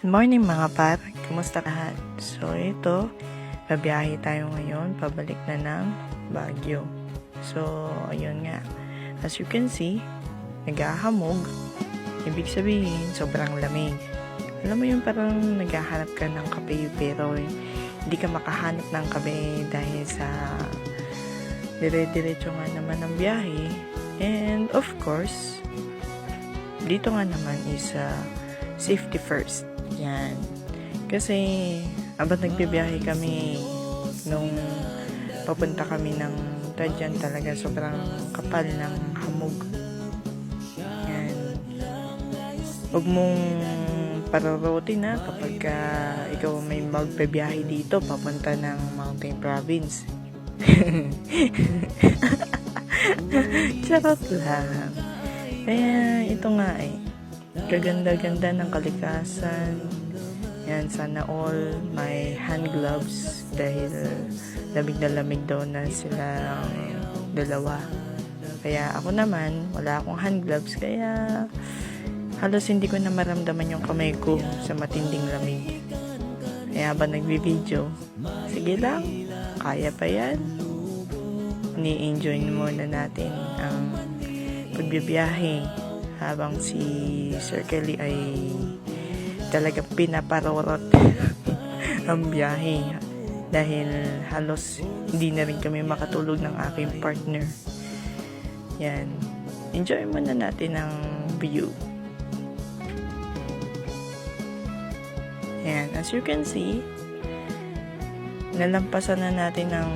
Good morning mga par, kumusta lahat? So ito, babiyahe tayo ngayon, pabalik na ng Baguio. So ayun nga, as you can see, naghahamog, ibig sabihin sobrang lamig. Alam mo yung parang naghahanap ka ng kape pero hindi ka makahanap ng kape dahil sa dire-diretso nga naman ng biyahe. And of course, dito nga naman is safety first. Yan. Kasi abang nagbibiyahe kami nung papunta kami ng Tadyan, talaga sobrang kapal ng hamog. Yan. Huwag mong pararotin na kapag ikaw may magbibiyahe dito papunta ng Mountain Province. Charot lang. Kaya ito nga kaganda-ganda ng kalikasan. Yan, sana all may hand gloves dahil lamig na lamig daw na sila dalawa. Kaya ako naman, wala akong hand gloves kaya halos hindi ko na maramdaman yung kamay ko sa matinding lamig. Kaya ba nagbi-video? Sige lang, kaya pa yan. Ni-enjoy muna natin ang pagbibiyahe habang si Sir Kelly ay talaga pinaparorot ang biyahe dahil halos hindi na rin kami makatulog ng aking partner. Yan. Enjoy muna natin ang view. Yan. As you can see, nalampasan na natin ang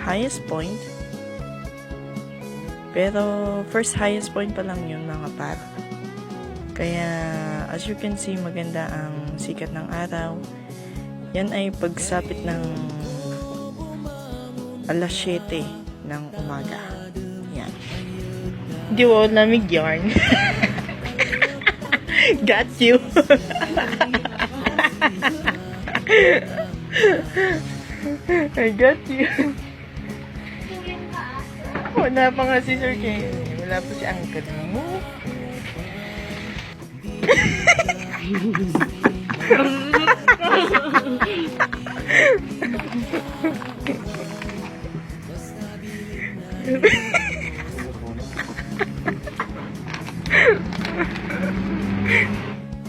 highest point. Pero first highest point pa lang yun mga par. Kaya as you can see, maganda ang sikat ng araw. Yan ay pagsapit ng alas 7 ng umaga. Yan. Di mo lamig yarn. Got you. I got you. Wala pa nga si Sir Kelly. Wala pa si Uncle mo.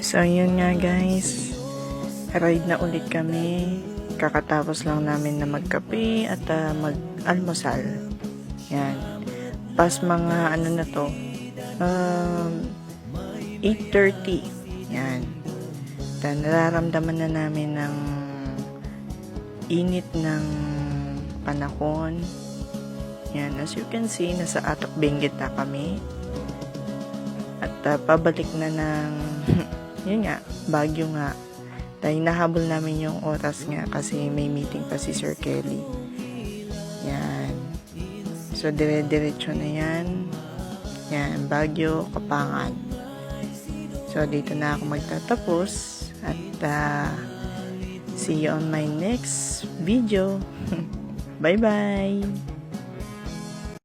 So, yun nga guys. Ride na ulit kami. Kakatapos lang namin na magkape at mag-almusal. Yan. Pas mga ano na to, 8:30. Yan. Nararamdaman na namin ng init ng panahon. Yan. As you can see, nasa Atok Benguet na kami. At pabalik na ng yun nga, Baguio nga. Dahil nahabol namin yung oras nga kasi may meeting pa si Sir Kelly. Yan. So, dire-diretso na yan. Yan, Baguio, Kapangan. So, dito na ako magtatapos. At, see you on my next video. Bye-bye!